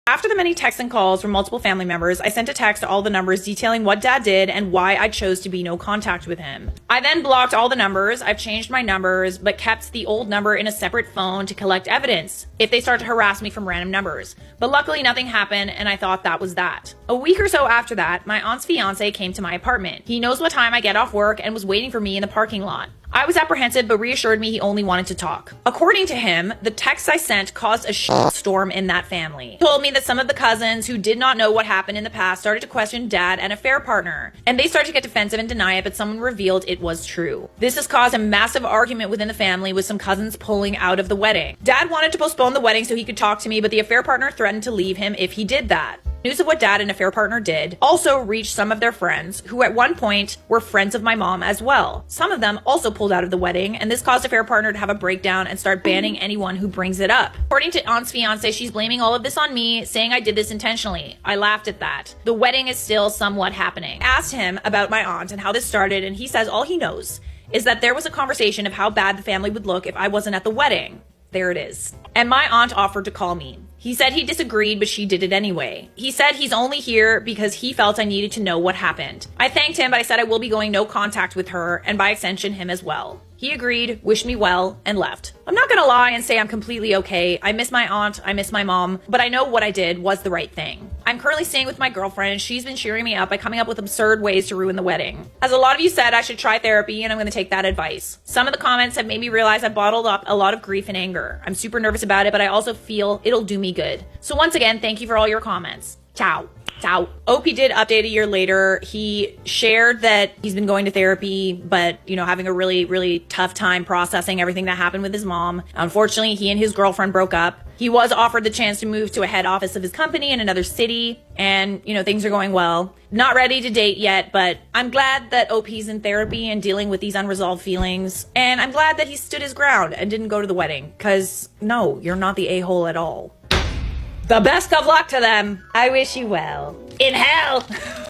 After the many texts and calls from multiple family members, I sent a text to all the numbers detailing what Dad did and why I chose to be no contact with him. I then blocked all the numbers. I've changed my numbers, but kept the old number in a separate phone to collect evidence if they start to harass me from random numbers. But luckily nothing happened, and I thought that was that. A week or so after that, my aunt's fiance came to my apartment. He knows what time I get off work and was waiting for me in the parking lot. I was apprehensive, but reassured me he only wanted to talk. According to him, the texts I sent caused a shitstorm in that family. He told me that some of the cousins who did not know what happened in the past started to question Dad and affair partner, and they started to get defensive and deny it, but someone revealed it was true. This has caused a massive argument within the family, with some cousins pulling out of the wedding. Dad wanted to postpone the wedding so he could talk to me, but the affair partner threatened to leave him if he did that. News of what Dad and affair partner did also reached some of their friends, who at one point were friends of my mom as well. Some of them also pulled out of the wedding, and this caused affair partner to have a breakdown and start banning anyone who brings it up. According to aunt's fiance, she's blaming all of this on me, saying I did this intentionally. I laughed at that. The wedding is still somewhat happening. I asked him about my aunt and how this started, and he says all he knows is that there was a conversation of how bad the family would look if I wasn't at the wedding. There it is. And my aunt offered to call me. He said he disagreed, but she did it anyway. He said he's only here because he felt I needed to know what happened. I thanked him, but I said I will be going no contact with her, and by extension him as well. He agreed, wished me well, and left. I'm not gonna lie and say I'm completely okay. I miss my aunt, I miss my mom, but I know what I did was the right thing. I'm currently staying with my girlfriend, and she's been cheering me up by coming up with absurd ways to ruin the wedding. As a lot of you said, I should try therapy, and I'm gonna take that advice. Some of the comments have made me realize I bottled up a lot of grief and anger. I'm super nervous about it, but I also feel it'll do me good. So once again, thank you for all your comments. Ciao. Ciao. OP did update a year later. He shared that he's been going to therapy, but, having a really, really tough time processing everything that happened with his mom. Unfortunately, he and his girlfriend broke up. He was offered the chance to move to a head office of his company in another city, and, things are going well. Not ready to date yet, but I'm glad that OP's in therapy and dealing with these unresolved feelings, and I'm glad that he stood his ground and didn't go to the wedding, because, no, you're not the a-hole at all. The best of luck to them. I wish you well. In hell.